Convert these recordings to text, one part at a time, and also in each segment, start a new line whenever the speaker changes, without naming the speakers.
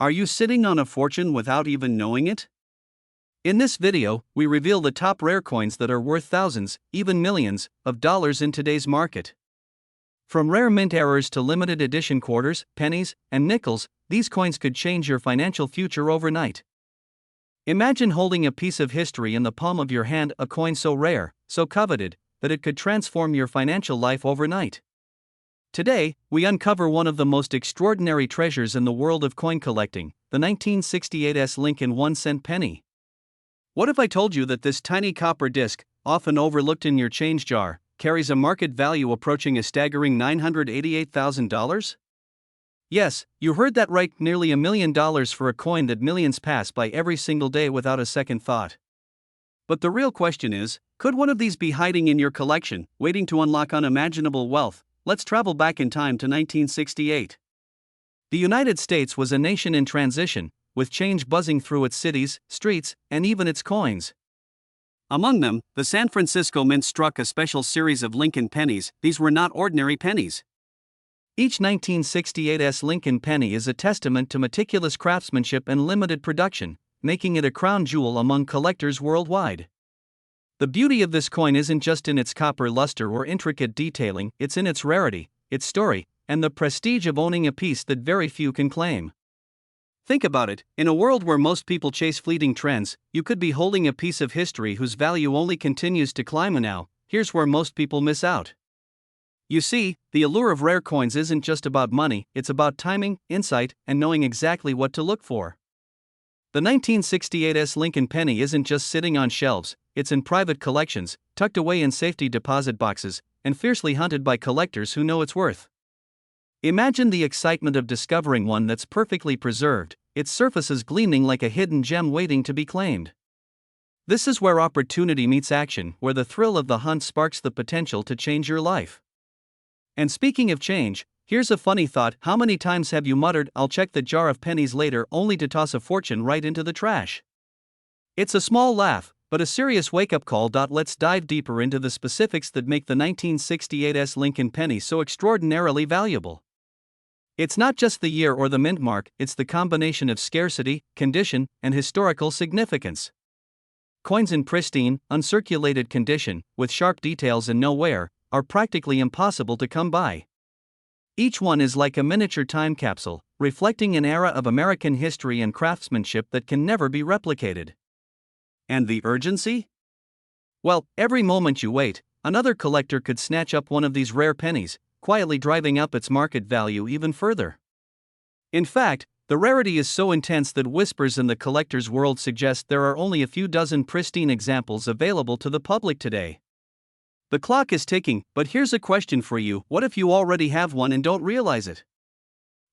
Are you sitting on a fortune without even knowing it? In this video, we reveal the top rare coins that are worth thousands, even millions, of dollars in today's market. From rare mint errors to limited edition quarters, pennies, and nickels, these coins could change your financial future overnight. Imagine holding a piece of history in the palm of your hand, a coin so rare, so coveted, that it could transform your financial life overnight. Today, we uncover one of the most extraordinary treasures in the world of coin collecting, the 1968 Lincoln 1-cent penny. What if I told you that this tiny copper disc, often overlooked in your change jar, carries a market value approaching a staggering $988,000? Yes, you heard that right, nearly $1 million for a coin that millions pass by every single day without a second thought. But the real question is, could one of these be hiding in your collection, waiting to unlock unimaginable wealth? Let's travel back in time to 1968. The United States was a nation in transition, with change buzzing through its cities, streets, and even its coins. Among them, the San Francisco Mint struck a special series of Lincoln pennies. These were not ordinary pennies. Each 1968 Lincoln penny is a testament to meticulous craftsmanship and limited production, making it a crown jewel among collectors worldwide. The beauty of this coin isn't just in its copper luster or intricate detailing, it's in its rarity, its story, and the prestige of owning a piece that very few can claim. Think about it, in a world where most people chase fleeting trends, you could be holding a piece of history whose value only continues to climb. And now, here's where most people miss out. You see, the allure of rare coins isn't just about money, it's about timing, insight, and knowing exactly what to look for. The 1968 Lincoln penny isn't just sitting on shelves, it's in private collections, tucked away in safety deposit boxes, and fiercely hunted by collectors who know its worth. Imagine the excitement of discovering one that's perfectly preserved, its surfaces gleaming like a hidden gem waiting to be claimed. This is where opportunity meets action, where the thrill of the hunt sparks the potential to change your life. And speaking of change, here's a funny thought: how many times have you muttered, "I'll check the jar of pennies later," only to toss a fortune right into the trash? It's a small laugh, but a serious wake-up call. Let's dive deeper into the specifics that make the 1968 Lincoln penny so extraordinarily valuable. It's not just the year or the mint mark, it's the combination of scarcity, condition, and historical significance. Coins in pristine, uncirculated condition, with sharp details and no wear, are practically impossible to come by. Each one is like a miniature time capsule, reflecting an era of American history and craftsmanship that can never be replicated. And the urgency? Well, every moment you wait, another collector could snatch up one of these rare pennies, quietly driving up its market value even further. In fact, the rarity is so intense that whispers in the collector's world suggest there are only a few dozen pristine examples available to the public today. The clock is ticking, but here's a question for you: what if you already have one and don't realize it?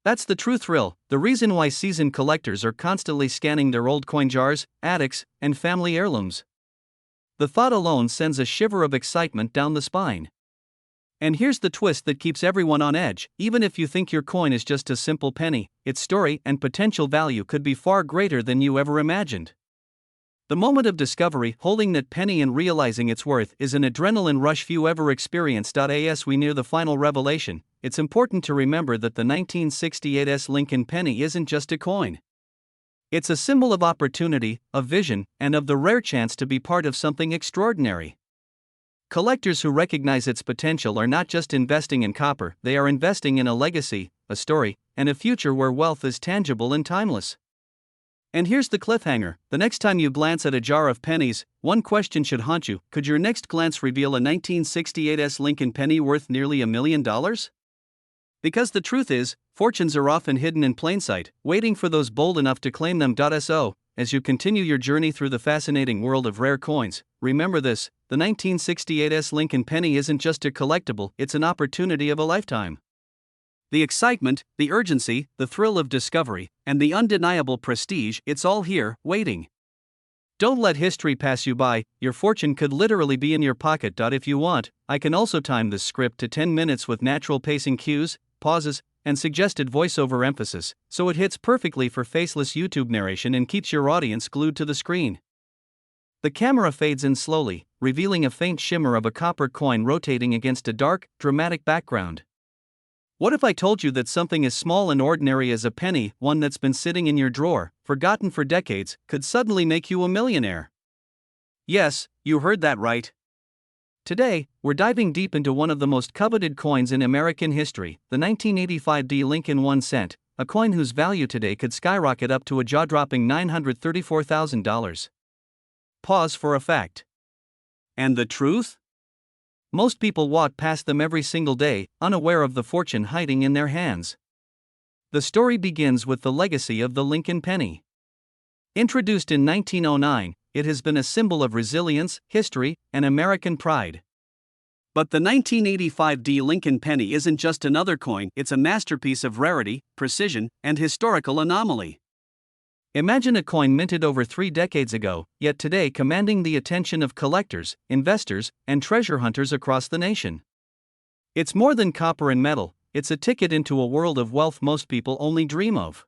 That's the true thrill, the reason why seasoned collectors are constantly scanning their old coin jars, attics, and family heirlooms. The thought alone sends a shiver of excitement down the spine. And here's the twist that keeps everyone on edge: even if you think your coin is just a simple penny, its story and potential value could be far greater than you ever imagined. The moment of discovery, holding that penny and realizing its worth, is an adrenaline rush few ever experienced. As we near the final revelation, it's important to remember that the 1968 Lincoln penny isn't just a coin. It's a symbol of opportunity, of vision, and of the rare chance to be part of something extraordinary. Collectors who recognize its potential are not just investing in copper, they are investing in a legacy, a story, and a future where wealth is tangible and timeless. And here's the cliffhanger: the next time you glance at a jar of pennies, one question should haunt you: could your next glance reveal a 1968 Lincoln penny worth nearly $1 million? Because the truth is, fortunes are often hidden in plain sight, waiting for those bold enough to claim them. So, as you continue your journey through the fascinating world of rare coins, remember this: the 1968 Lincoln penny isn't just a collectible, it's an opportunity of a lifetime. The excitement, the urgency, the thrill of discovery, and the undeniable prestige, it's all here, waiting. Don't let history pass you by, your fortune could literally be in your pocket. If you want, I can also time this script to 10 minutes with natural pacing cues, pauses, and suggested voiceover emphasis, so it hits perfectly for faceless YouTube narration and keeps your audience glued to the screen. The camera fades in slowly, revealing a faint shimmer of a copper coin rotating against a dark, dramatic background. What if I told you that something as small and ordinary as a penny, one that's been sitting in your drawer, forgotten for decades, could suddenly make you a millionaire? Yes, you heard that right. Today, we're diving deep into one of the most coveted coins in American history, the 1985 Lincoln 1 cent, a coin whose value today could skyrocket up to a jaw-dropping $934,000. Pause for effect. And the truth? Most people walk past them every single day, unaware of the fortune hiding in their hands. The story begins with the legacy of the Lincoln penny. Introduced in 1909, it has been a symbol of resilience, history, and American pride. But the 1985 Lincoln penny isn't just another coin, it's a masterpiece of rarity, precision, and historical anomaly. Imagine a coin minted over 3 decades ago, yet today commanding the attention of collectors, investors, and treasure hunters across the nation. It's more than copper and metal, it's a ticket into a world of wealth most people only dream of.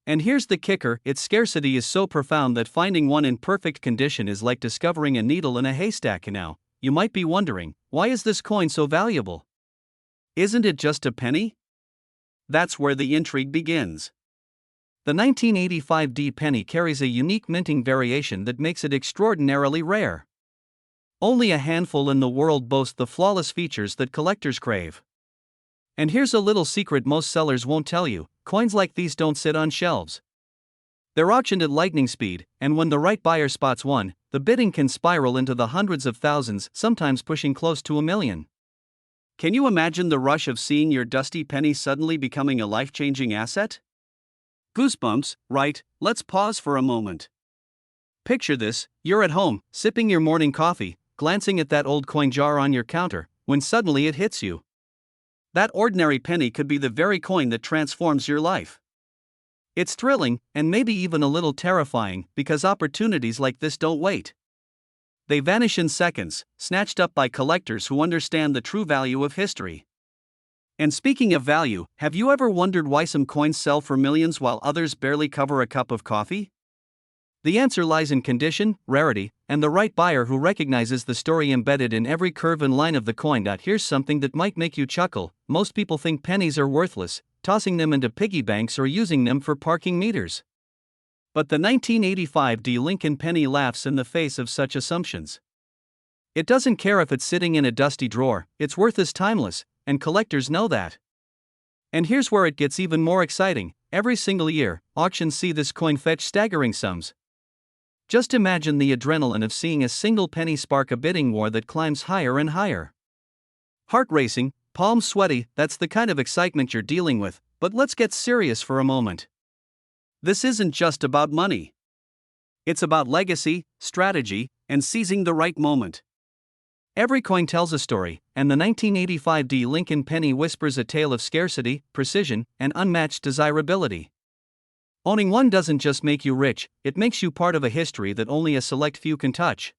And here's the kicker, its scarcity is so profound that finding one in perfect condition is like discovering a needle in a haystack. Now, you might be wondering, why is this coin so valuable? Isn't it just a penny? That's where the intrigue begins. The 1985 penny carries a unique minting variation that makes it extraordinarily rare. Only a handful in the world boast the flawless features that collectors crave. And here's a little secret most sellers won't tell you, coins like these don't sit on shelves. They're auctioned at lightning speed, and when the right buyer spots one, the bidding can spiral into the hundreds of thousands, sometimes pushing close to $1 million. Can you imagine the rush of seeing your dusty penny suddenly becoming a life-changing asset? Goosebumps, right? Let's pause for a moment. Picture this, you're at home, sipping your morning coffee, glancing at that old coin jar on your counter, when suddenly it hits you. That ordinary penny could be the very coin that transforms your life. It's thrilling, and maybe even a little terrifying, because opportunities like this don't wait. They vanish in seconds, snatched up by collectors who understand the true value of history. And speaking of value, have you ever wondered why some coins sell for millions while others barely cover a cup of coffee? The answer lies in condition, rarity, and the right buyer who recognizes the story embedded in every curve and line of the coin. Here's something that might make you chuckle. Most people think pennies are worthless, tossing them into piggy banks or using them for parking meters. But the 1985 Lincoln penny laughs in the face of such assumptions. It doesn't care if it's sitting in a dusty drawer, its worth is timeless, and collectors know that. And here's where it gets even more exciting. Every single year, auctions see this coin fetch staggering sums. Just imagine the adrenaline of seeing a single penny spark a bidding war that climbs higher and higher. Heart racing, palms sweaty, that's the kind of excitement you're dealing with, but let's get serious for a moment. This isn't just about money. It's about legacy, strategy, and seizing the right moment. Every coin tells a story, and the 1985 Lincoln penny whispers a tale of scarcity, precision, and unmatched desirability. Owning one doesn't just make you rich, it makes you part of a history that only a select few can touch.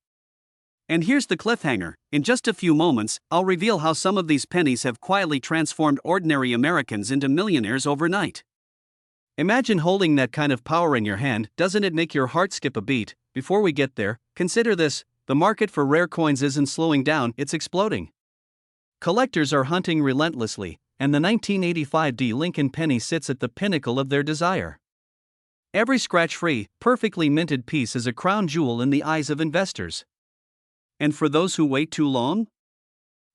And here's the cliffhanger. In just a few moments, I'll reveal how some of these pennies have quietly transformed ordinary Americans into millionaires overnight. Imagine holding that kind of power in your hand. Doesn't it make your heart skip a beat? Before we get there, consider this. The market for rare coins isn't slowing down, it's exploding. Collectors are hunting relentlessly, and the 1985 Lincoln penny sits at the pinnacle of their desire. Every scratch-free, perfectly minted piece is a crown jewel in the eyes of investors. And for those who wait too long,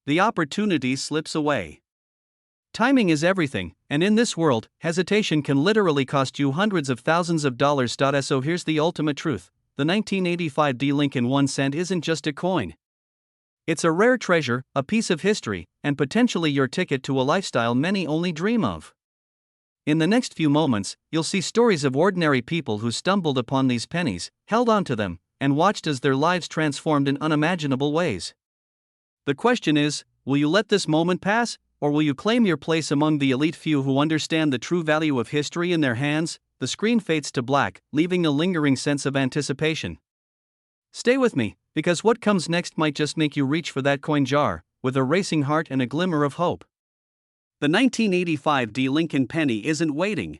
the opportunity slips away. Timing is everything, and in this world, hesitation can literally cost you hundreds of thousands of dollars. So here's the ultimate truth. The 1985 Lincoln 1 cent isn't just a coin. It's a rare treasure, a piece of history, and potentially your ticket to a lifestyle many only dream of. In the next few moments, you'll see stories of ordinary people who stumbled upon these pennies, held onto them, and watched as their lives transformed in unimaginable ways. The question is, will you let this moment pass, or will you claim your place among the elite few who understand the true value of history in their hands? The screen fades to black, leaving a lingering sense of anticipation. Stay with me, because what comes next might just make you reach for that coin jar, with a racing heart and a glimmer of hope. The 1985 Lincoln penny isn't waiting.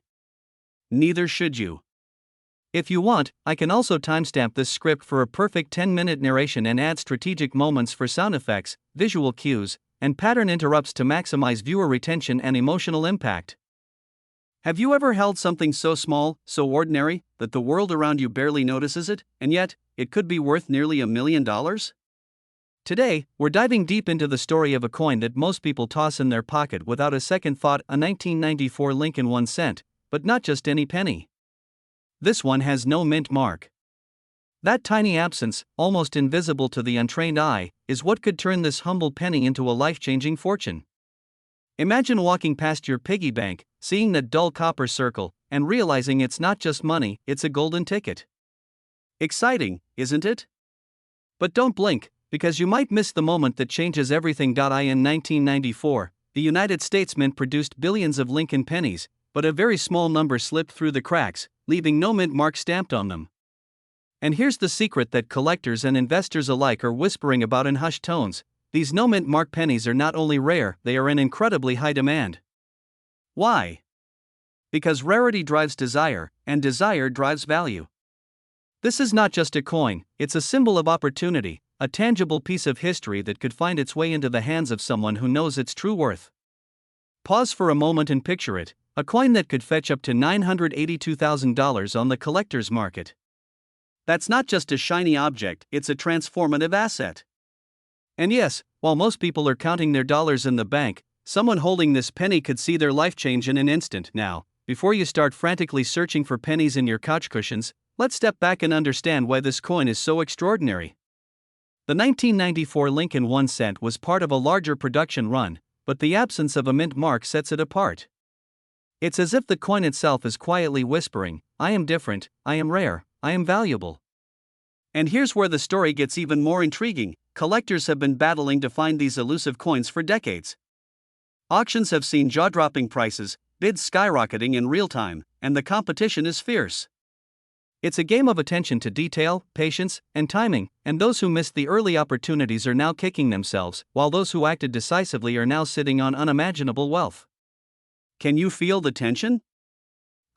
Neither should you. If you want, I can also timestamp this script for a perfect 10-minute narration and add strategic moments for sound effects, visual cues, and pattern interrupts to maximize viewer retention and emotional impact. Have you ever held something so small, so ordinary, that the world around you barely notices it, and yet, it could be worth nearly $1 million? Today, we're diving deep into the story of a coin that most people toss in their pocket without a second thought, a 1994 Lincoln 1 cent, but not just any penny. This one has no mint mark. That tiny absence, almost invisible to the untrained eye, is what could turn this humble penny into a life-changing fortune. Imagine walking past your piggy bank, seeing that dull copper circle, and realizing it's not just money, it's a golden ticket. Exciting, isn't it? But don't blink, because you might miss the moment that changes everything. In 1994, the United States Mint produced billions of Lincoln pennies, but a very small number slipped through the cracks, leaving no mint mark stamped on them. And here's the secret that collectors and investors alike are whispering about in hushed tones: these no mint mark pennies are not only rare, they are in incredibly high demand. Why? Because rarity drives desire, and desire drives value. This is not just a coin, it's a symbol of opportunity, a tangible piece of history that could find its way into the hands of someone who knows its true worth. Pause for a moment and picture it: a coin that could fetch up to $982,000 on the collector's market. That's not just a shiny object, it's a transformative asset. And yes, while most people are counting their dollars in the bank, someone holding this penny could see their life change in an instant. Now, before you start frantically searching for pennies in your couch cushions, let's step back and understand why this coin is so extraordinary. The 1994 Lincoln 1 cent was part of a larger production run, but the absence of a mint mark sets it apart. It's as if the coin itself is quietly whispering, "I am different, I am rare, I am valuable." And here's where the story gets even more intriguing: collectors have been battling to find these elusive coins for decades. Auctions have seen jaw-dropping prices, bids skyrocketing in real time, and the competition is fierce. It's a game of attention to detail, patience, and timing, and those who missed the early opportunities are now kicking themselves, while those who acted decisively are now sitting on unimaginable wealth. Can you feel the tension?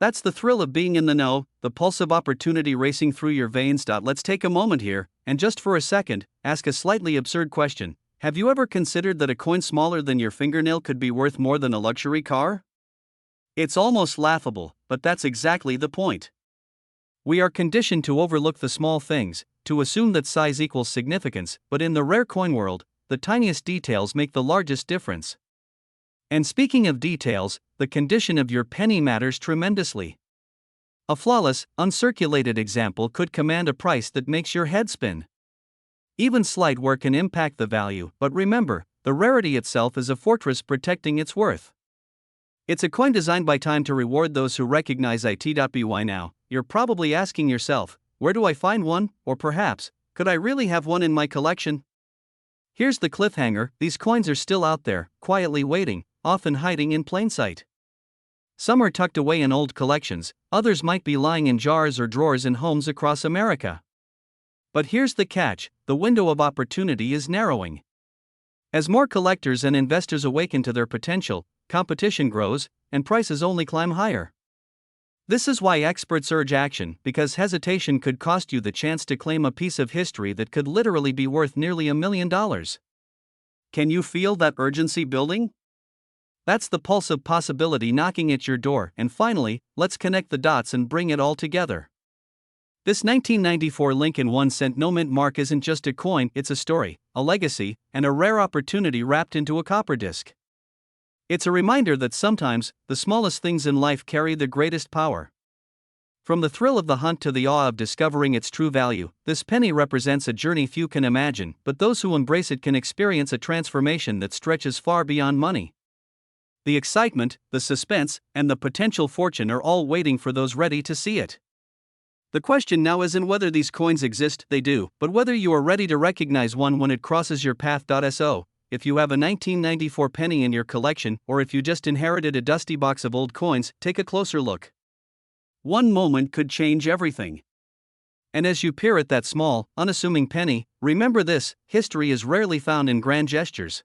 That's the thrill of being in the know, the pulse of opportunity racing through your veins. Let's take a moment here, and just for a second, ask a slightly absurd question. Have you ever considered that a coin smaller than your fingernail could be worth more than a luxury car? It's almost laughable, but that's exactly the point. We are conditioned to overlook the small things, to assume that size equals significance, but in the rare coin world, the tiniest details make the largest difference. And speaking of details, the condition of your penny matters tremendously. A flawless, uncirculated example could command a price that makes your head spin. Even slight wear can impact the value, but remember, the rarity itself is a fortress protecting its worth. It's a coin designed by time to reward those who recognize it. By now, you're probably asking yourself, where do I find one? Or perhaps, could I really have one in my collection? Here's the cliffhanger: these coins are still out there, quietly waiting, often hiding in plain sight. Some are tucked away in old collections, others might be lying in jars or drawers in homes across America. But here's the catch: the window of opportunity is narrowing. As more collectors and investors awaken to their potential, competition grows, and prices only climb higher. This is why experts urge action, because hesitation could cost you the chance to claim a piece of history that could literally be worth nearly $1 million. Can you feel that urgency building? That's the pulse of possibility knocking at your door. And finally, let's connect the dots and bring it all together. This 1994 Lincoln 1 cent no mint mark isn't just a coin, it's a story, a legacy, and a rare opportunity wrapped into a copper disc. It's a reminder that sometimes, the smallest things in life carry the greatest power. From the thrill of the hunt to the awe of discovering its true value, this penny represents a journey few can imagine, but those who embrace it can experience a transformation that stretches far beyond money. The excitement, the suspense, and the potential fortune are all waiting for those ready to see it. The question now isn't whether these coins exist, they do, but whether you are ready to recognize one when it crosses your path. So, if you have a 1994 penny in your collection, or if you just inherited a dusty box of old coins, take a closer look. One moment could change everything. And as you peer at that small, unassuming penny, remember this: history is rarely found in grand gestures.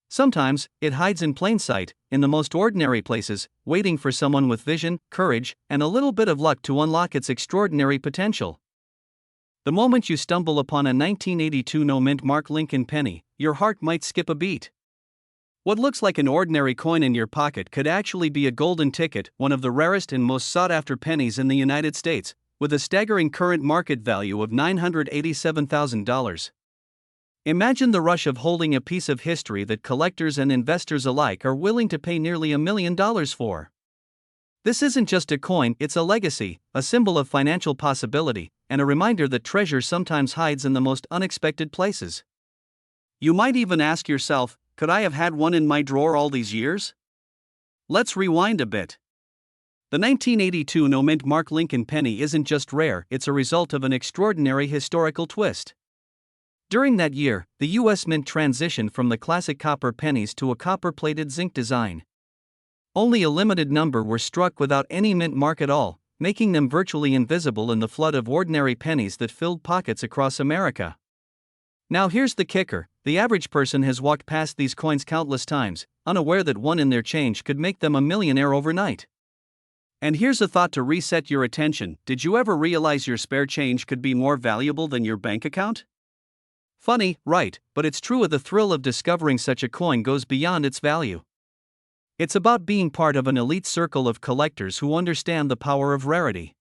Sometimes, it hides in plain sight, in the most ordinary places, waiting for someone with vision, courage, and a little bit of luck to unlock its extraordinary potential. The moment you stumble upon a 1982 no mint mark Lincoln penny, your heart might skip a beat. What looks like an ordinary coin in your pocket could actually be a golden ticket, one of the rarest and most sought-after pennies in the United States, with a staggering current market value of $987,000. Imagine the rush of holding a piece of history that collectors and investors alike are willing to pay nearly $1 million for. This isn't just a coin, it's a legacy, a symbol of financial possibility, and a reminder that treasure sometimes hides in the most unexpected places. You might even ask yourself, could I have had one in my drawer all these years? Let's rewind a bit. The 1982 no-mint Mark Lincoln penny isn't just rare, it's a result of an extraordinary historical twist. During that year, the U.S. Mint transitioned from the classic copper pennies to a copper-plated zinc design. Only a limited number were struck without any mint mark at all, making them virtually invisible in the flood of ordinary pennies that filled pockets across America. Now here's the kicker, the average person has walked past these coins countless times, unaware that one in their change could make them a millionaire overnight. And here's a thought to reset your attention, did you ever realize your spare change could be more valuable than your bank account? Funny, right, but it's true. The thrill of discovering such a coin goes beyond its value. It's about being part of an elite circle of collectors who understand the power of rarity.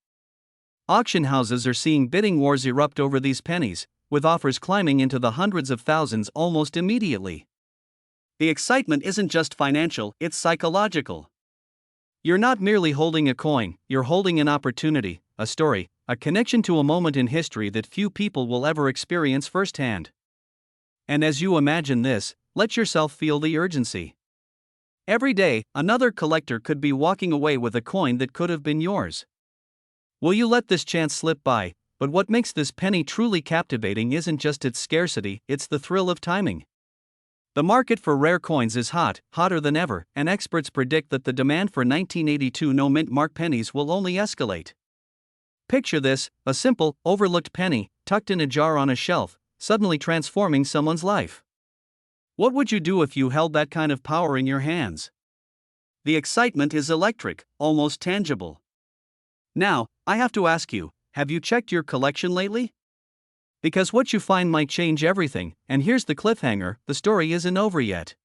Auction houses are seeing bidding wars erupt over these pennies, with offers climbing into the hundreds of thousands almost immediately. The excitement isn't just financial, it's psychological. You're not merely holding a coin, you're holding an opportunity, a story, a connection to a moment in history that few people will ever experience firsthand. And as you imagine this, let yourself feel the urgency. Every day, another collector could be walking away with a coin that could have been yours. Will you let this chance slip by? But what makes this penny truly captivating isn't just its scarcity, it's the thrill of timing. The market for rare coins is hot, hotter than ever, and experts predict that the demand for 1982 no-mint Mark pennies will only escalate. Picture this, a simple, overlooked penny, tucked in a jar on a shelf, suddenly transforming someone's life. What would you do if you held that kind of power in your hands? The excitement is electric, almost tangible. Now, I have to ask you, have you checked your collection lately? Because what you find might change everything, and here's the cliffhanger, the story isn't over yet.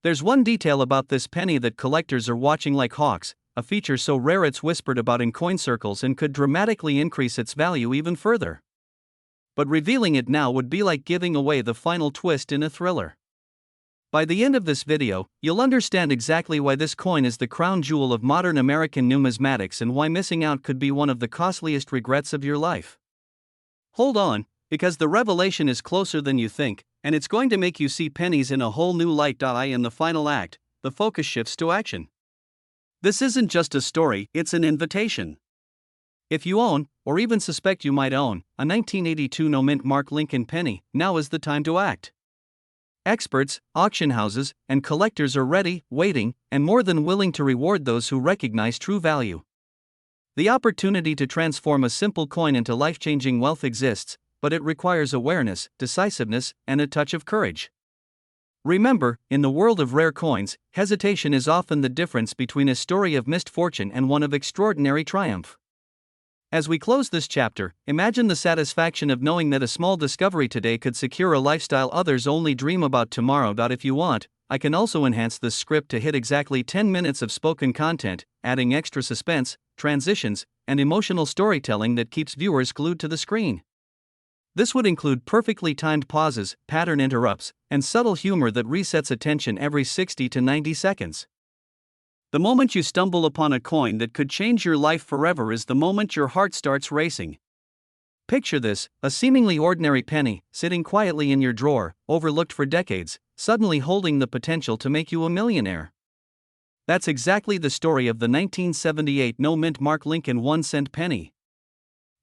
There's one detail about this penny that collectors are watching like hawks, a feature so rare it's whispered about in coin circles and could dramatically increase its value even further. But revealing it now would be like giving away the final twist in a thriller. By the end of this video, you'll understand exactly why this coin is the crown jewel of modern American numismatics and why missing out could be one of the costliest regrets of your life. Hold on, because the revelation is closer than you think, and it's going to make you see pennies in a whole new light. In the final act, the focus shifts to action. This isn't just a story, it's an invitation. If you own, or even suspect you might own, a 1982 no-mint Mark Lincoln penny, now is the time to act. Experts, auction houses, and collectors are ready, waiting, and more than willing to reward those who recognize true value. The opportunity to transform a simple coin into life-changing wealth exists, but it requires awareness, decisiveness, and a touch of courage. Remember, in the world of rare coins, hesitation is often the difference between a story of missed fortune and one of extraordinary triumph. As we close this chapter, imagine the satisfaction of knowing that a small discovery today could secure a lifestyle others only dream about tomorrow. If you want, I can also enhance this script to hit exactly 10 minutes of spoken content, adding extra suspense, transitions, and emotional storytelling that keeps viewers glued to the screen. This would include perfectly timed pauses, pattern interrupts, and subtle humor that resets attention every 60 to 90 seconds. The moment you stumble upon a coin that could change your life forever is the moment your heart starts racing. Picture this, a seemingly ordinary penny, sitting quietly in your drawer, overlooked for decades, suddenly holding the potential to make you a millionaire. That's exactly the story of the 1978 no-mint Mark Lincoln 1-cent penny.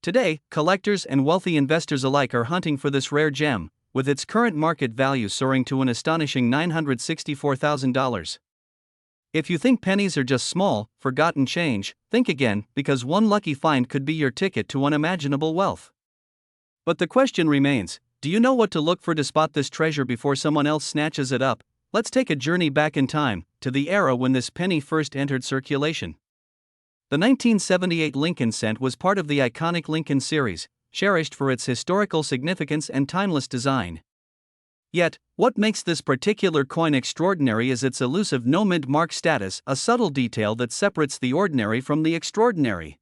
Today, collectors and wealthy investors alike are hunting for this rare gem, with its current market value soaring to an astonishing $964,000. If you think pennies are just small, forgotten change, think again, because one lucky find could be your ticket to unimaginable wealth. But the question remains, do you know what to look for to spot this treasure before someone else snatches it up? Let's take a journey back in time, to the era when this penny first entered circulation. The 1978 Lincoln cent was part of the iconic Lincoln series, cherished for its historical significance and timeless design. Yet, what makes this particular coin extraordinary is its elusive no mint mark status, a subtle detail that separates the ordinary from the extraordinary.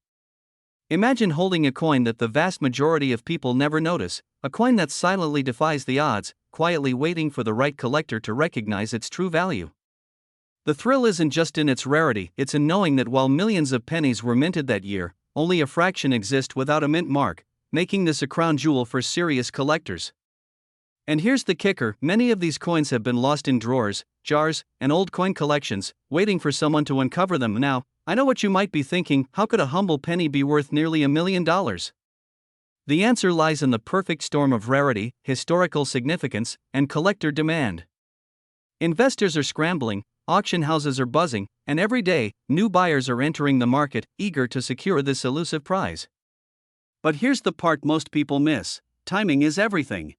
Imagine holding a coin that the vast majority of people never notice, a coin that silently defies the odds, quietly waiting for the right collector to recognize its true value. The thrill isn't just in its rarity, it's in knowing that while millions of pennies were minted that year, only a fraction exist without a mint mark, making this a crown jewel for serious collectors. And here's the kicker, many of these coins have been lost in drawers, jars, and old coin collections, waiting for someone to uncover them. Now, I know what you might be thinking, how could a humble penny be worth nearly $1 million? The answer lies in the perfect storm of rarity, historical significance, and collector demand. Investors are scrambling, auction houses are buzzing, and every day, new buyers are entering the market, eager to secure this elusive prize. But here's the part most people miss: timing is everything.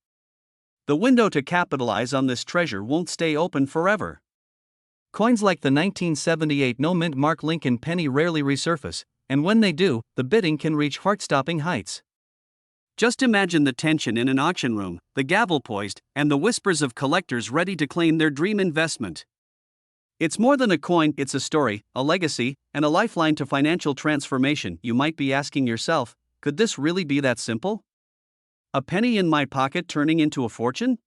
The window to capitalize on this treasure won't stay open forever. Coins like the 1978 no mint mark Lincoln penny rarely resurface, and when they do, the bidding can reach heart-stopping heights. Just imagine the tension in an auction room, the gavel poised, and the whispers of collectors ready to claim their dream investment. It's more than a coin, it's a story, a legacy, and a lifeline to financial transformation. You might be asking yourself, could this really be that simple? A penny in my pocket turning into a fortune?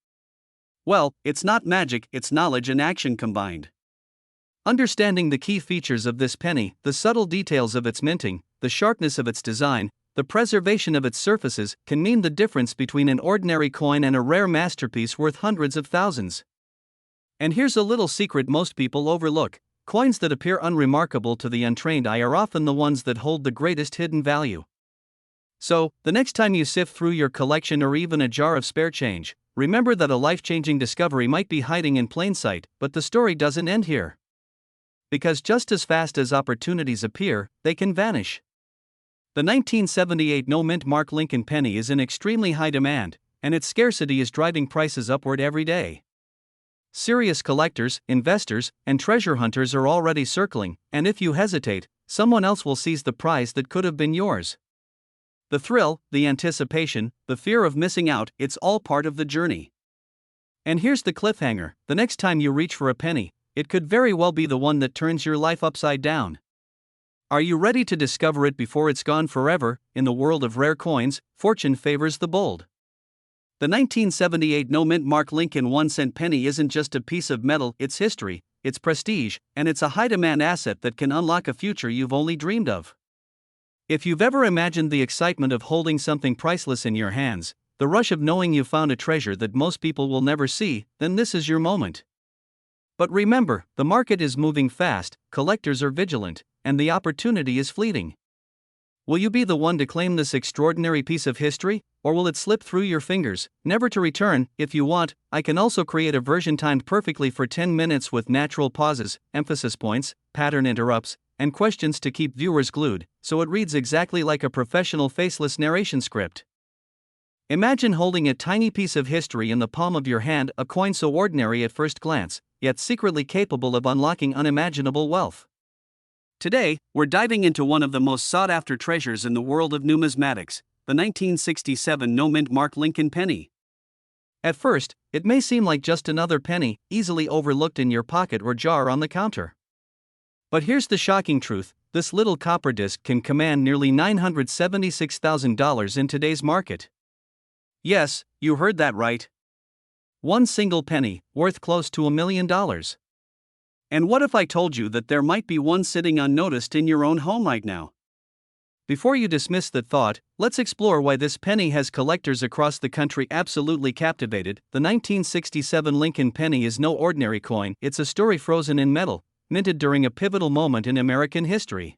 Well, it's not magic, it's knowledge and action combined. Understanding the key features of this penny, the subtle details of its minting, the sharpness of its design, the preservation of its surfaces, can mean the difference between an ordinary coin and a rare masterpiece worth hundreds of thousands. And here's a little secret most people overlook: coins that appear unremarkable to the untrained eye are often the ones that hold the greatest hidden value. So, the next time you sift through your collection or even a jar of spare change, remember that a life-changing discovery might be hiding in plain sight, but the story doesn't end here. Because just as fast as opportunities appear, they can vanish. The 1978 no mint mark Lincoln penny is in extremely high demand, and its scarcity is driving prices upward every day. Serious collectors, investors, and treasure hunters are already circling, and if you hesitate, someone else will seize the prize that could have been yours. The thrill, the anticipation, the fear of missing out, it's all part of the journey. And here's the cliffhanger: the next time you reach for a penny, it could very well be the one that turns your life upside down. Are you ready to discover it before it's gone forever? In the world of rare coins, fortune favors the bold. The 1978 no mint mark Lincoln 1-cent penny isn't just a piece of metal, it's history, it's prestige, and it's a high-demand asset that can unlock a future you've only dreamed of. If you've ever imagined the excitement of holding something priceless in your hands, the rush of knowing you found a treasure that most people will never see, then this is your moment. But remember, the market is moving fast, collectors are vigilant, and the opportunity is fleeting. Will you be the one to claim this extraordinary piece of history, or will it slip through your fingers, never to return? If you want, I can also create a version timed perfectly for 10 minutes with natural pauses, emphasis points, pattern interrupts, and questions to keep viewers glued, so it reads exactly like a professional faceless narration script. Imagine holding a tiny piece of history in the palm of your hand, a coin so ordinary at first glance, yet secretly capable of unlocking unimaginable wealth. Today, we're diving into one of the most sought-after treasures in the world of numismatics, the 1967 no mint mark Lincoln penny. At first, it may seem like just another penny, easily overlooked in your pocket or jar on the counter. But here's the shocking truth: this little copper disc can command nearly $976,000 in today's market. Yes, you heard that right. One single penny, worth close to $1 million. And what if I told you that there might be one sitting unnoticed in your own home right now? Before you dismiss that thought, let's explore why this penny has collectors across the country absolutely captivated. The 1967 Lincoln penny is no ordinary coin, it's a story frozen in metal, minted during a pivotal moment in American history.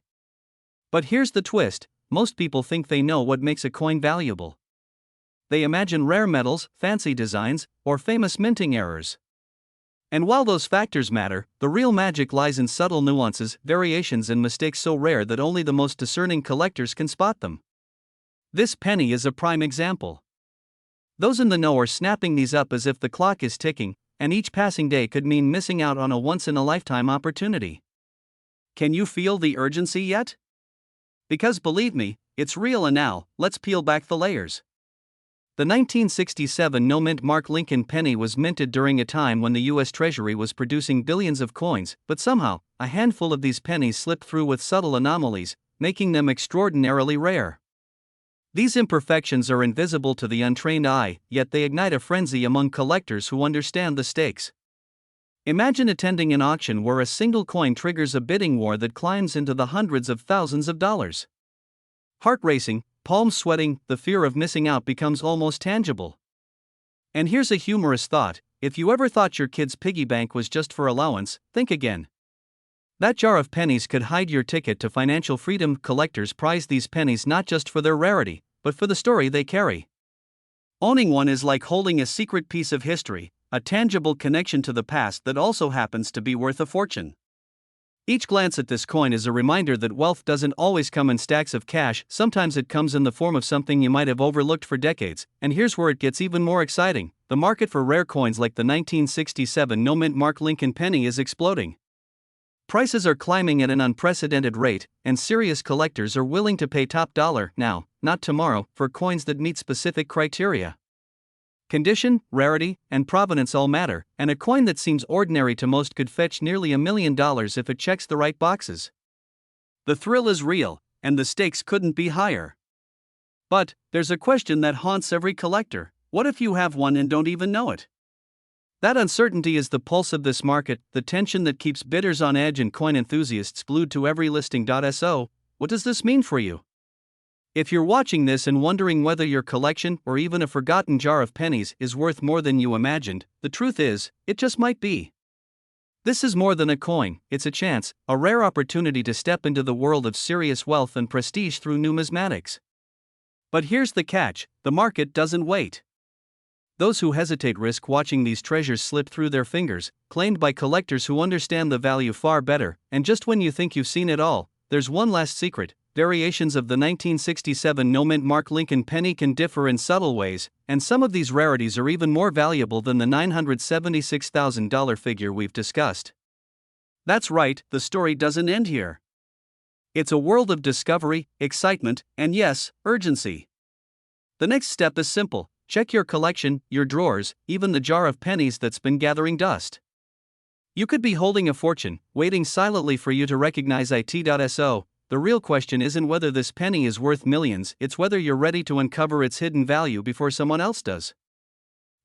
But here's the twist: most people think they know what makes a coin valuable. They imagine rare metals, fancy designs, or famous minting errors. And while those factors matter, the real magic lies in subtle nuances, variations, and mistakes so rare that only the most discerning collectors can spot them. This penny is a prime example. Those in the know are snapping these up as if the clock is ticking, and each passing day could mean missing out on a once-in-a-lifetime opportunity. Can you feel the urgency yet? Because believe me, it's real, and now, let's peel back the layers. The 1967 no-mint mark Lincoln penny was minted during a time when the U.S. Treasury was producing billions of coins, but somehow, a handful of these pennies slipped through with subtle anomalies, making them extraordinarily rare. These imperfections are invisible to the untrained eye, yet they ignite a frenzy among collectors who understand the stakes. Imagine attending an auction where a single coin triggers a bidding war that climbs into the hundreds of thousands of dollars. Heart racing, palms sweating, the fear of missing out becomes almost tangible. And here's a humorous thought: if you ever thought your kid's piggy bank was just for allowance, think again. That jar of pennies could hide your ticket to financial freedom. Collectors prize these pennies not just for their rarity, but for the story they carry. Owning one is like holding a secret piece of history, a tangible connection to the past that also happens to be worth a fortune. Each glance at this coin is a reminder that wealth doesn't always come in stacks of cash. Sometimes it comes in the form of something you might have overlooked for decades. And here's where it gets even more exciting: the market for rare coins like the 1967 no-mint mark Lincoln penny is exploding. Prices are climbing at an unprecedented rate, and serious collectors are willing to pay top dollar now, not tomorrow, for coins that meet specific criteria. Condition, rarity, and provenance all matter, and a coin that seems ordinary to most could fetch nearly $1 million if it checks the right boxes. The thrill is real, and the stakes couldn't be higher. But there's a question that haunts every collector: what if you have one and don't even know it? That uncertainty is the pulse of this market, the tension that keeps bidders on edge and coin enthusiasts glued to every listing. So, what does this mean for you? If you're watching this and wondering whether your collection, or even a forgotten jar of pennies, is worth more than you imagined, the truth is, it just might be. This is more than a coin, it's a chance, a rare opportunity to step into the world of serious wealth and prestige through numismatics. But here's the catch: the market doesn't wait. Those who hesitate risk watching these treasures slip through their fingers, claimed by collectors who understand the value far better. And just when you think you've seen it all, there's one last secret: variations of the 1967 no-mint mark Lincoln penny can differ in subtle ways, and some of these rarities are even more valuable than the $976,000 figure we've discussed. That's right, the story doesn't end here. It's a world of discovery, excitement, and yes, urgency. The next step is simple: check your collection, your drawers, even the jar of pennies that's been gathering dust. You could be holding a fortune, waiting silently for you to recognize it. So, the real question isn't whether this penny is worth millions, it's whether you're ready to uncover its hidden value before someone else does.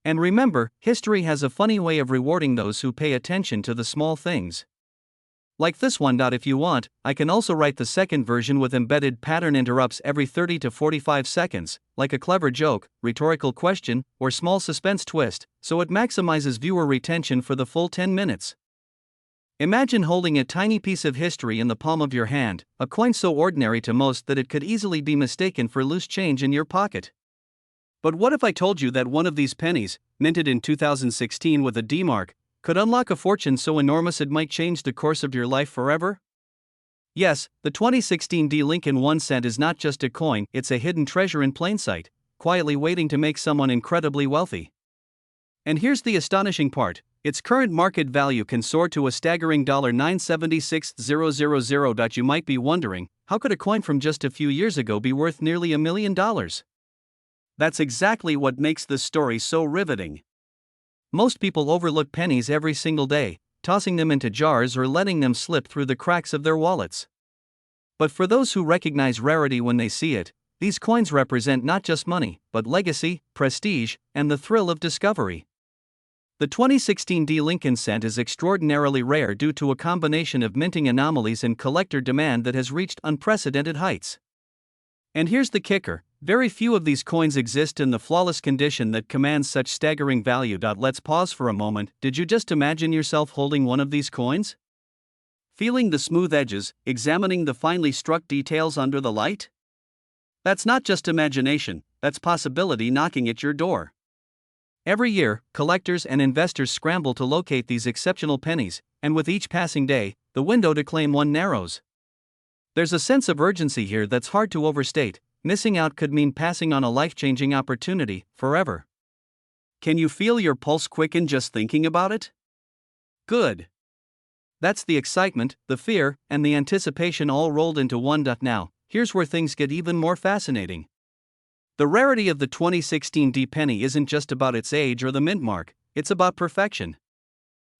And remember, history has a funny way of rewarding those who pay attention to the small things. Like this one. If you want, I can also write the second version with embedded pattern interrupts every 30 to 45 seconds, like a clever joke, rhetorical question, or small suspense twist, so it maximizes viewer retention for the full 10 minutes. Imagine holding a tiny piece of history in the palm of your hand, a coin so ordinary to most that it could easily be mistaken for loose change in your pocket. But what if I told you that one of these pennies, minted in 2016 with a D mark, could unlock a fortune so enormous it might change the course of your life forever? Yes, the 2016 D Lincoln 1 cent is not just a coin, it's a hidden treasure in plain sight, quietly waiting to make someone incredibly wealthy. And here's the astonishing part: its current market value can soar to a staggering $976,000. You might be wondering, how could a coin from just a few years ago be worth nearly $1 million? That's exactly what makes this story so riveting. Most people overlook pennies every single day, tossing them into jars or letting them slip through the cracks of their wallets. But for those who recognize rarity when they see it, these coins represent not just money, but legacy, prestige, and the thrill of discovery. The 2016 D Lincoln cent is extraordinarily rare due to a combination of minting anomalies and collector demand that has reached unprecedented heights. And here's the kicker: very few of these coins exist in the flawless condition that commands such staggering value. Let's pause for a moment. Did you just imagine yourself holding one of these coins? Feeling the smooth edges, examining the finely struck details under the light? That's not just imagination, that's possibility knocking at your door. Every year, collectors and investors scramble to locate these exceptional pennies, and with each passing day, the window to claim one narrows. There's a sense of urgency here that's hard to overstate. Missing out could mean passing on a life-changing opportunity, forever. Can you feel your pulse quicken just thinking about it? Good. That's the excitement, the fear, and the anticipation all rolled into one. Now, here's where things get even more fascinating. The rarity of the 2016 D penny isn't just about its age or the mint mark, it's about perfection.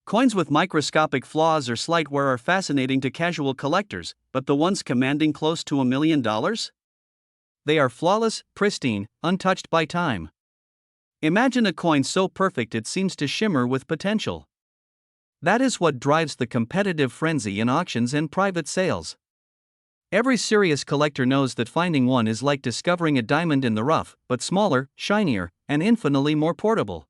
Coins with microscopic flaws or slight wear are fascinating to casual collectors, but the ones commanding close to $1 million? They are flawless, pristine, untouched by time. Imagine a coin so perfect it seems to shimmer with potential. That is what drives the competitive frenzy in auctions and private sales. Every serious collector knows that finding one is like discovering a diamond in the rough, but smaller, shinier, and infinitely more portable.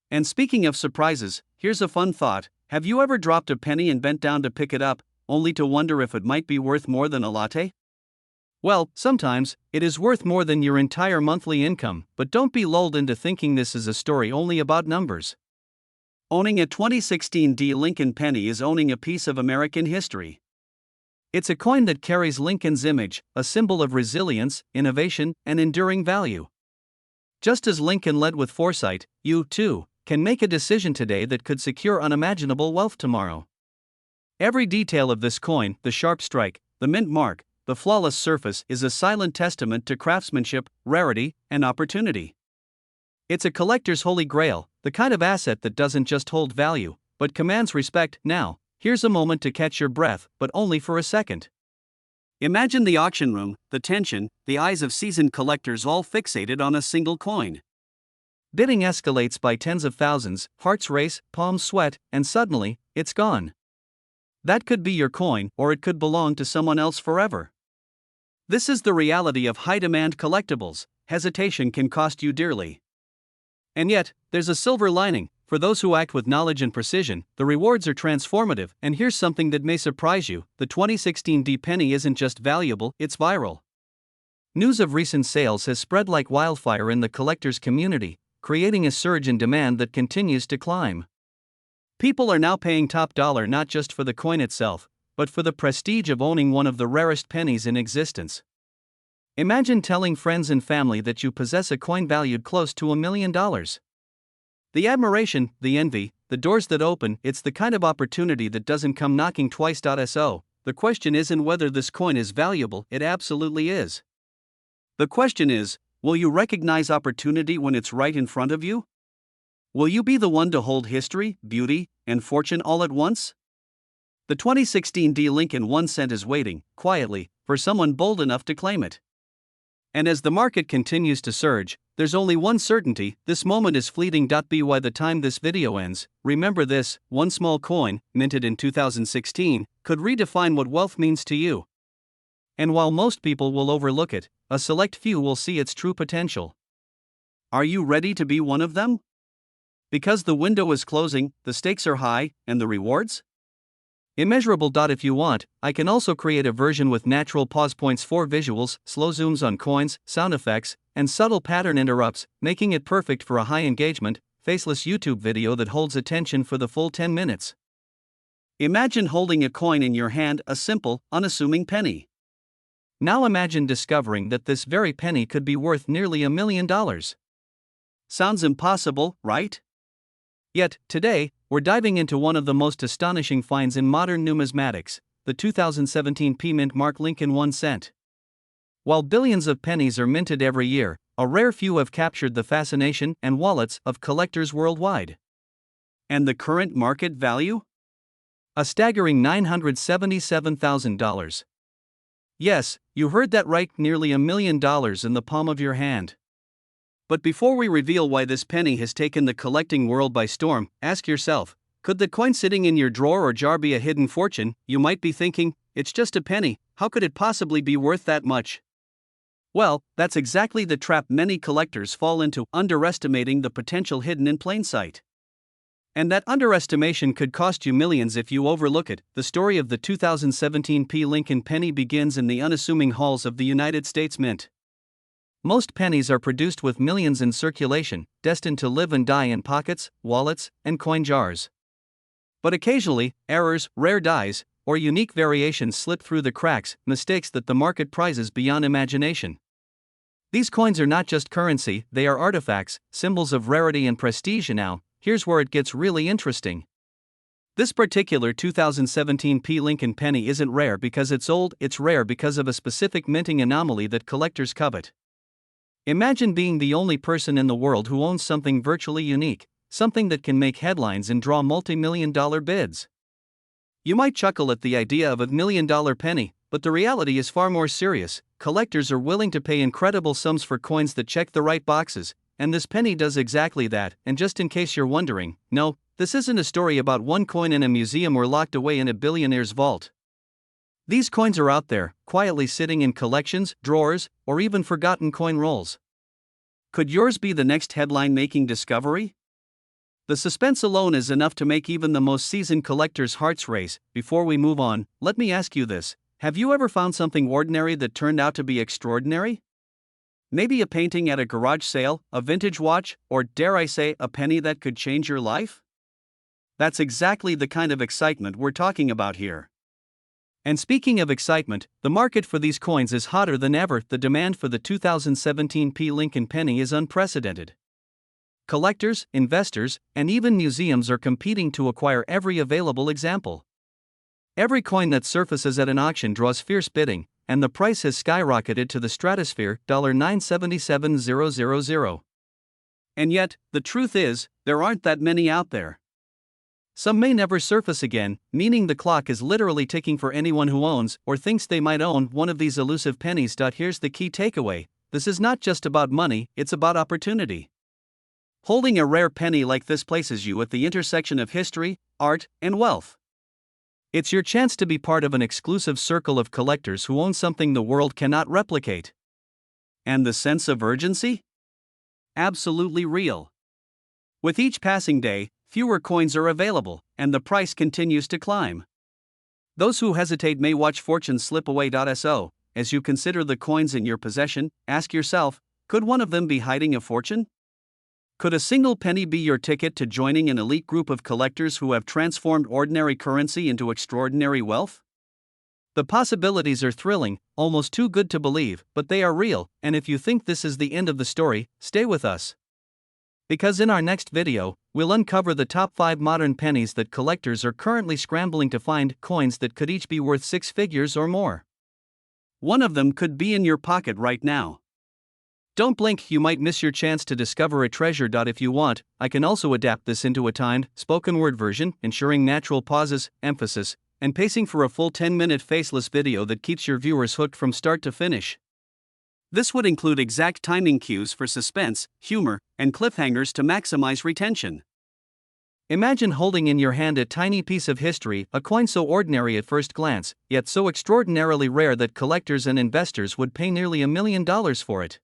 And speaking of surprises, here's a fun thought. Have you ever dropped a penny and bent down to pick it up, only to wonder if it might be worth more than a latte? Well, sometimes, it is worth more than your entire monthly income, but don't be lulled into thinking this is a story only about numbers. Owning a 2016 D Lincoln penny is owning a piece of American history. It's a coin that carries Lincoln's image, a symbol of resilience, innovation, and enduring value. Just as Lincoln led with foresight, you, too, can make a decision today that could secure unimaginable wealth tomorrow. Every detail of this coin, the sharp strike, the mint mark, the flawless surface, is a silent testament to craftsmanship, rarity, and opportunity. It's a collector's holy grail, the kind of asset that doesn't just hold value, but commands respect. Now, here's a moment to catch your breath, but only for a second. Imagine the auction room, the tension, the eyes of seasoned collectors all fixated on a single coin. Bidding escalates by tens of thousands, hearts race, palms sweat, and suddenly, it's gone. That could be your coin, or it could belong to someone else forever. This is the reality of high-demand collectibles. Hesitation can cost you dearly. And yet, there's a silver lining. For those who act with knowledge and precision, the rewards are transformative. And here's something that may surprise you: the 2016 D penny isn't just valuable, it's viral. News of recent sales has spread like wildfire in the collectors' community, creating a surge in demand that continues to climb. People are now paying top dollar not just for the coin itself, but for the prestige of owning one of the rarest pennies in existence. Imagine telling friends and family that you possess a coin valued close to $1 million. The admiration, the envy, the doors that open, it's the kind of opportunity that doesn't come knocking twice. So, the question isn't whether this coin is valuable, it absolutely is. The question is, will you recognize opportunity when it's right in front of you? Will you be the one to hold history, beauty, and fortune all at once? The 2016 D Lincoln 1 cent is waiting, quietly, for someone bold enough to claim it. And as the market continues to surge, there's only one certainty: this moment is fleeting. By the time this video ends, remember this: one small coin, minted in 2016, could redefine what wealth means to you. And while most people will overlook it, a select few will see its true potential. Are you ready to be one of them? Because the window is closing, the stakes are high, and the rewards? Immeasurable. If you want, I can also create a version with natural pause points for visuals, slow zooms on coins, sound effects, and subtle pattern interrupts, making it perfect for a high engagement, faceless YouTube video that holds attention for the full 10 minutes. Imagine holding a coin in your hand, a simple, unassuming penny. Now imagine discovering that this very penny could be worth nearly $1 million. Sounds impossible, right? Yet, today, we're diving into one of the most astonishing finds in modern numismatics, the 2017 P mint mark Lincoln 1 cent. While billions of pennies are minted every year, a rare few have captured the fascination and wallets of collectors worldwide. And the current market value? A staggering $977,000. Yes, you heard that right, nearly $1 million in the palm of your hand. But before we reveal why this penny has taken the collecting world by storm, ask yourself, could the coin sitting in your drawer or jar be a hidden fortune? You might be thinking, it's just a penny, how could it possibly be worth that much? Well, that's exactly the trap many collectors fall into: underestimating the potential hidden in plain sight. And that underestimation could cost you millions if you overlook it. The story of the 2017 P Lincoln penny begins in the unassuming halls of the United States Mint. Most pennies are produced with millions in circulation, destined to live and die in pockets, wallets, and coin jars. But occasionally, errors, rare dies, or unique variations slip through the cracks, mistakes that the market prizes beyond imagination. These coins are not just currency, they are artifacts, symbols of rarity and prestige. Now, here's where it gets really interesting. This particular 2017 P Lincoln penny isn't rare because it's old, it's rare because of a specific minting anomaly that collectors covet. Imagine being the only person in the world who owns something virtually unique, something that can make headlines and draw multi-million-dollar bids. You might chuckle at the idea of $1 million penny, but the reality is far more serious. Collectors are willing to pay incredible sums for coins that check the right boxes, and this penny does exactly that. And just in case you're wondering, no, this isn't a story about one coin in a museum or locked away in a billionaire's vault. These coins are out there, quietly sitting in collections, drawers, or even forgotten coin rolls. Could yours be the next headline-making discovery? The suspense alone is enough to make even the most seasoned collector's hearts race. Before we move on, let me ask you this: have you ever found something ordinary that turned out to be extraordinary? Maybe a painting at a garage sale, a vintage watch, or dare I say, a penny that could change your life? That's exactly the kind of excitement we're talking about here. And speaking of excitement, the market for these coins is hotter than ever. The demand for the 2017 Lincoln penny is unprecedented. Collectors, investors, and even museums are competing to acquire every available example. Every coin that surfaces at an auction draws fierce bidding, and the price has skyrocketed to the stratosphere, $977,000. And yet, the truth is, there aren't that many out there. Some may never surface again, meaning the clock is literally ticking for anyone who owns or thinks they might own one of these elusive pennies. Here's the key takeaway: this is not just about money, it's about opportunity. Holding a rare penny like this places you at the intersection of history, art, and wealth. It's your chance to be part of an exclusive circle of collectors who own something the world cannot replicate. And the sense of urgency? Absolutely real. With each passing day, fewer coins are available, and the price continues to climb. Those who hesitate may watch fortunes slip away. So, as you consider the coins in your possession, ask yourself, could one of them be hiding a fortune? Could a single penny be your ticket to joining an elite group of collectors who have transformed ordinary currency into extraordinary wealth? The possibilities are thrilling, almost too good to believe, but they are real, and if you think this is the end of the story, stay with us. Because in our next video, we'll uncover the top 5 modern pennies that collectors are currently scrambling to find, coins that could each be worth 6 figures or more. One of them could be in your pocket right now. Don't blink, you might miss your chance to discover a treasure. If you want, I can also adapt this into a timed, spoken word version, ensuring natural pauses, emphasis, and pacing for a full 10-minute faceless video that keeps your viewers hooked from start to finish. This would include exact timing cues for suspense, humor, and cliffhangers to maximize retention. Imagine holding in your hand a tiny piece of history, a coin so ordinary at first glance, yet so extraordinarily rare that collectors and investors would pay nearly $1 million for it.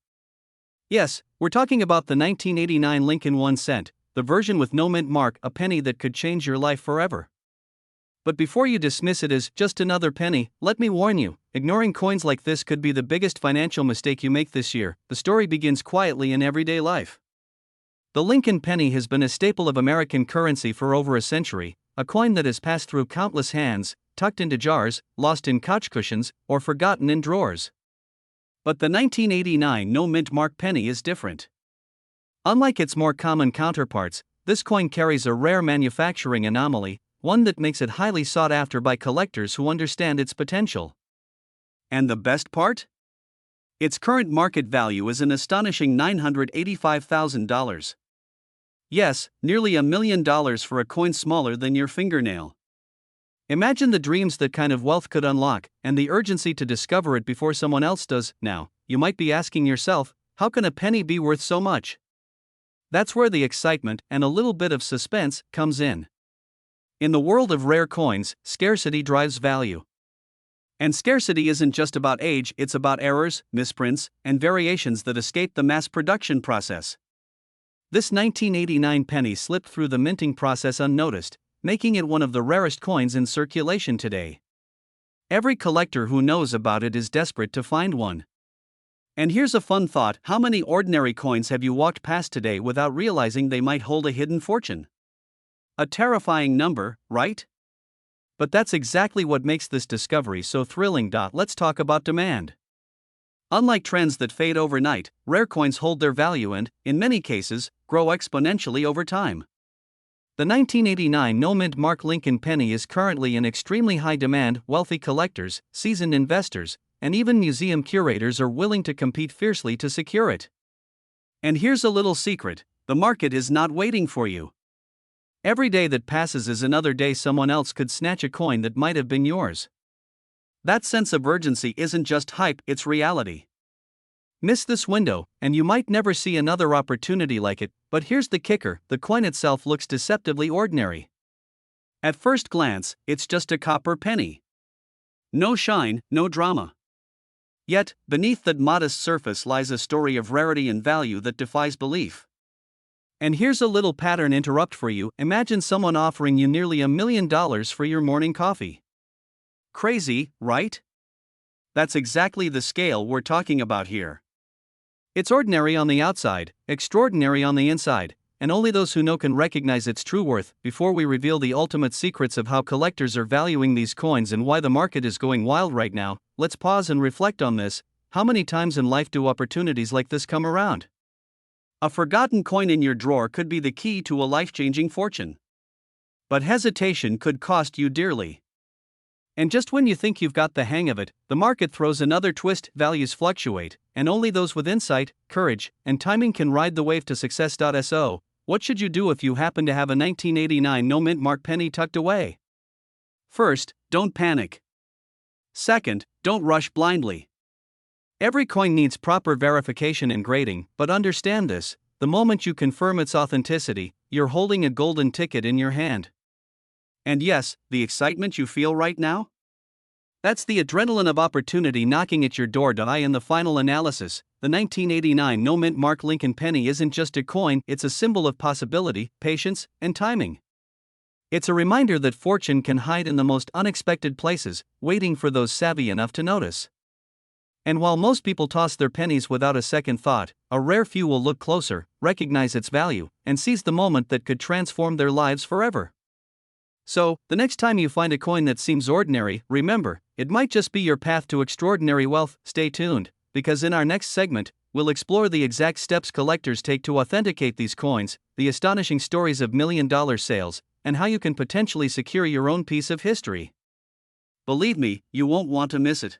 Yes, we're talking about the 1989 Lincoln 1 cent, the version with no mint mark, a penny that could change your life forever. But before you dismiss it as just another penny, let me warn you, ignoring coins like this could be the biggest financial mistake you make this year. The story begins quietly in everyday life. The Lincoln penny has been a staple of American currency for over a century, a coin that has passed through countless hands, tucked into jars, lost in couch cushions, or forgotten in drawers. But the 1989 no-mint mark penny is different. Unlike its more common counterparts, this coin carries a rare manufacturing anomaly, one that makes it highly sought after by collectors who understand its potential. And the best part? Its current market value is an astonishing $985,000. Yes, nearly $1 million for a coin smaller than your fingernail. Imagine the dreams that kind of wealth could unlock, and the urgency to discover it before someone else does. Now, you might be asking yourself, how can a penny be worth so much? That's where the excitement and a little bit of suspense comes in. In the world of rare coins, scarcity drives value. And scarcity isn't just about age, it's about errors, misprints, and variations that escape the mass production process. This 1989 penny slipped through the minting process unnoticed, making it one of the rarest coins in circulation today. Every collector who knows about it is desperate to find one. And here's a fun thought: how many ordinary coins have you walked past today without realizing they might hold a hidden fortune? A terrifying number, right? But that's exactly what makes this discovery so thrilling. Let's talk about demand. Unlike trends that fade overnight, rare coins hold their value and, in many cases, grow exponentially over time. The 1989 no-mint mark Lincoln penny is currently in extremely high demand. Wealthy collectors, seasoned investors, and even museum curators are willing to compete fiercely to secure it. And here's a little secret: the market is not waiting for you. Every day that passes is another day someone else could snatch a coin that might have been yours. That sense of urgency isn't just hype, it's reality. Miss this window, and you might never see another opportunity like it, but here's the kicker: the coin itself looks deceptively ordinary. At first glance, it's just a copper penny. No shine, no drama. Yet, beneath that modest surface lies a story of rarity and value that defies belief. And here's a little pattern interrupt for you: imagine someone offering you nearly $1 million for your morning coffee. Crazy, right? That's exactly the scale we're talking about here. It's ordinary on the outside, extraordinary on the inside, and only those who know can recognize its true worth. Before we reveal the ultimate secrets of how collectors are valuing these coins and why the market is going wild right now, let's pause and reflect on this. How many times in life do opportunities like this come around? A forgotten coin in your drawer could be the key to a life-changing fortune. But hesitation could cost you dearly. And just when you think you've got the hang of it, the market throws another twist: values fluctuate, and only those with insight, courage, and timing can ride the wave to success. So, what should you do if you happen to have a 1989 no-mint mark penny tucked away? First, don't panic. Second, don't rush blindly. Every coin needs proper verification and grading, but understand this: the moment you confirm its authenticity, you're holding a golden ticket in your hand. And yes, the excitement you feel right now? That's the adrenaline of opportunity knocking at your door. In the final analysis, the 1989 no-mint mark Lincoln penny isn't just a coin, it's a symbol of possibility, patience, and timing. It's a reminder that fortune can hide in the most unexpected places, waiting for those savvy enough to notice. And while most people toss their pennies without a second thought, a rare few will look closer, recognize its value, and seize the moment that could transform their lives forever. So, the next time you find a coin that seems ordinary, remember, it might just be your path to extraordinary wealth. Stay tuned, because in our next segment, we'll explore the exact steps collectors take to authenticate these coins, the astonishing stories of million-dollar sales, and how you can potentially secure your own piece of history. Believe me, you won't want to miss it.